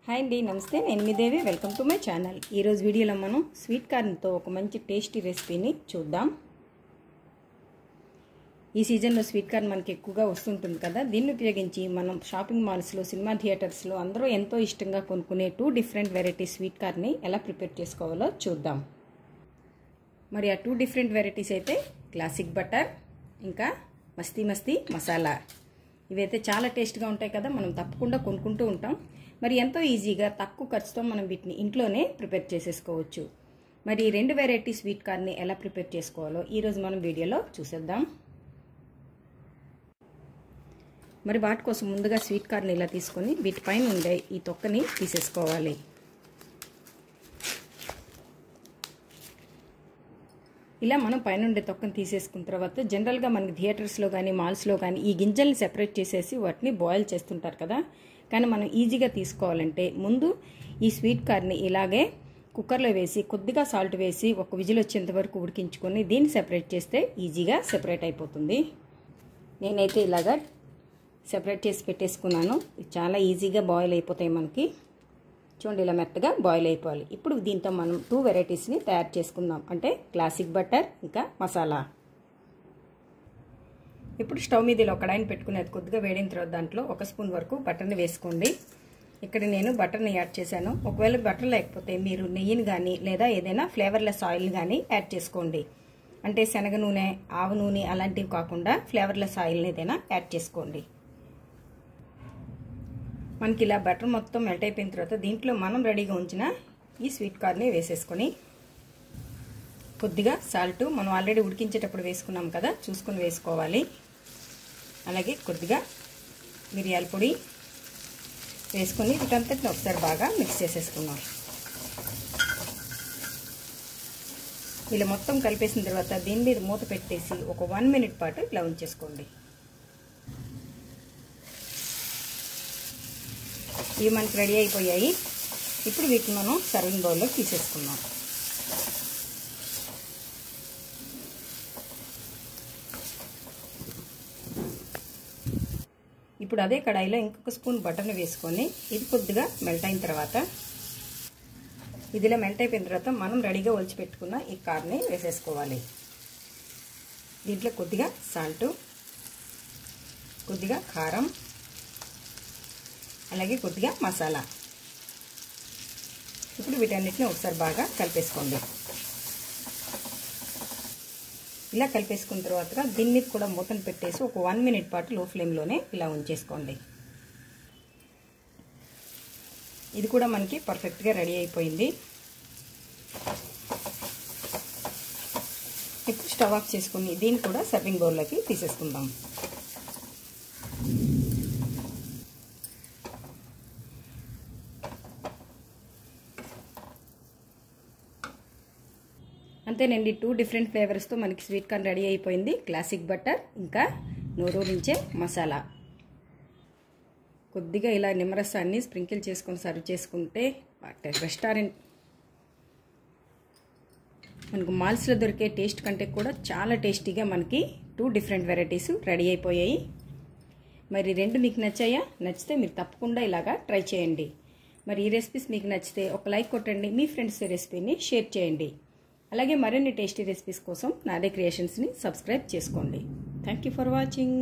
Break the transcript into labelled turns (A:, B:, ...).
A: Hi అండి, నమస్తే. నేను మీ Devi. Welcome to my channel. ఈరోజు వీడియోలో మనం స్వీట్ కార్న్తో ఒక మంచి టేస్టీ రెసిపీని చూద్దాం. ఈ సీజన్లో స్వీట్ కార్న్ మనకి ఎక్కువగా వస్తుంటుంది కదా. దీన్ని ఉపయోగించి మనం షాపింగ్ మాల్స్లో, సినిమా థియేటర్స్లో అందరూ ఎంతో ఇష్టంగా కొనుక్కునే 2 డిఫరెంట్ వెరైటీ స్వీట్ కార్న్ని ఎలా ప్రిపేర్ చేసుకోవాలో చూద్దాం. మరి ఆ 2 డిఫరెంట్ వెరైటీస్ అయితే క్లాసిక్ బటర్, ఇంకా మస్తీ మస్తీ మసాలా. ఇవైతే చాలా టేస్ట్గా ఉంటాయి కదా, మనం తప్పకుండా కొనుక్కుంటూ ఉంటాం. మరి ఎంతో ఈజీగా తక్కువ ఖర్చుతో మనం వీటిని ఇంట్లోనే ప్రిపేర్ చేసేసుకోవచ్చు. మరి ఈ 2 వెరైటీ స్వీట్ కార్న్ని ఎలా ప్రిపేర్ చేసుకోవాలో ఈరోజు మనం వీడియోలో చూసేద్దాం. మరి వాటి కోసం ముందుగా స్వీట్ కార్న్ ఇలా తీసుకొని వీటిపైన ఉండే ఈ తొక్కని తీసేసుకోవాలి. ఇలా మనం పైన ఉండే తొక్కను తీసేసుకున్న తర్వాత జనరల్గా మనకి థియేటర్స్లో కానీ మాల్స్లో కానీ ఈ గింజల్ని సెపరేట్ చేసేసి వాటిని బాయిల్ చేస్తుంటారు కదా. కానీ మనం ఈజీగా తీసుకోవాలంటే ముందు ఈ స్వీట్ కార్న్ని ఇలాగే కుక్కర్లో వేసి కొద్దిగా సాల్ట్ వేసి ఒక విజిల్ వచ్చేంత వరకు ఉడికించుకొని దీన్ని సెపరేట్ చేస్తే ఈజీగా సెపరేట్ అయిపోతుంది. నేనైతే ఇలాగా సెపరేట్ చేసి పెట్టేసుకున్నాను. చాలా ఈజీగా బాయిల్ అయిపోతాయి మనకి. చూడండి, ఇలా మెత్తగా బాయిల్ అయిపోవాలి. ఇప్పుడు దీంతో మనం 2 వెరైటీస్ని తయారు చేసుకుందాం, అంటే క్లాసిక్ బటర్ ఇంకా మసాలా. ఇప్పుడు స్టవ్ మీద ఇలా ఒక కడాయిని పెట్టుకుని అది కొద్దిగా వేడిన తర్వాత దాంట్లో 1 స్పూన్ వరకు బటర్ని వేసుకోండి. ఇక్కడ నేను బటర్ని యాడ్ చేశాను. ఒకవేళ బటర్ లేకపోతే మీరు నెయ్యిని కానీ లేదా ఏదైనా ఫ్లేవర్లెస్ ఆయిల్ కానీ యాడ్ చేసుకోండి. అంటే శనగ నూనె, ఆవ నూనె అలాంటివి కాకుండా ఫ్లేవర్లెస్ ఆయిల్ ఏదైనా యాడ్ చేసుకోండి. మనకి ఇలా బటర్ మొత్తం మెల్ట్ అయిపోయిన తర్వాత దీంట్లో మనం రెడీగా ఉంచిన ఈ స్వీట్ కార్న్ని వేసేసుకొని కొద్దిగా సాల్ట్ మనం ఆల్రెడీ ఉడికించేటప్పుడు వేసుకున్నాం కదా, చూసుకొని వేసుకోవాలి. అలాగే కొద్దిగా మిరియాల పొడి వేసుకొని వీటంతటిని ఒకసారి బాగా మిక్స్ చేసేసుకున్నాం. ఇలా మొత్తం కలిపేసిన తర్వాత దీని మీద మూత పెట్టేసి ఒక 1 మినిట్ పాటు ఇలా ఉంచేసుకోండి. ఇవి మనకి రెడీ అయిపోయాయి. ఇప్పుడు వీటిని మనం సర్వింగ్ బౌల్లో తీసేసుకుందాం. ఇప్పుడు అదే కడాయిలో ఇంకొక స్పూన్ బటర్ని వేసుకొని ఇది కొద్దిగా మెల్ట్ అయిన తర్వాత ఇదిలా మెల్ట్ అయిపోయిన తర్వాత మనం రెడీగా ఒలిచి పెట్టుకున్న ఈ కార్న్ని వేసేసుకోవాలి. దీంట్లో కొద్దిగా సాల్ట్, కొద్దిగా కారం, అలాగే కొద్దిగా మసాలా. ఇప్పుడు వీటన్నిటిని ఒకసారి బాగా కలిపేసుకోండి. ఇలా కలిపేసుకున్న తర్వాత దీని మీద కూడా మూతను పెట్టేసి ఒక 1 మినిట్ పాటు లో ఫ్లేమ్లోనే ఇలా ఉంచేసుకోండి. ఇది కూడా మనకి పర్ఫెక్ట్గా రెడీ అయిపోయింది. ఇప్పుడు స్టవ్ ఆఫ్ చేసుకుని దీన్ని కూడా సర్వింగ్ బౌల్లోకి తీసేసుకుందాం. అంతేనండి, 2 డిఫరెంట్ ఫ్లేవర్స్తో మనకి స్వీట్ కార్న్ రెడీ అయిపోయింది. క్లాసిక్ బటర్ ఇంకా నోరూరించే మసాలా. కొద్దిగా ఇలా నిమ్మరసాన్ని స్ప్రింకిల్ చేసుకొని సర్వ్ చేసుకుంటే రెస్టారెంట్ మనకు మాల్స్లో దొరికే టేస్ట్ కంటే కూడా చాలా టేస్టీగా మనకి 2 డిఫరెంట్ వెరైటీస్ రెడీ అయిపోయాయి. మరి 2 మీకు నచ్చాయా? నచ్చితే మీరు తప్పకుండా ఇలాగా ట్రై చేయండి. మరి ఈ రెసిపీస్ మీకు నచ్చితే ఒక లైక్ కొట్టండి, మీ ఫ్రెండ్స్ రెసిపీని షేర్ చేయండి. అలాగే మరిన్ని టేస్టీ రెసిపీస్ కోసం నాదే క్రియేషన్స్ని సబ్స్క్రైబ్ చేసుకోండి. Thank you for watching.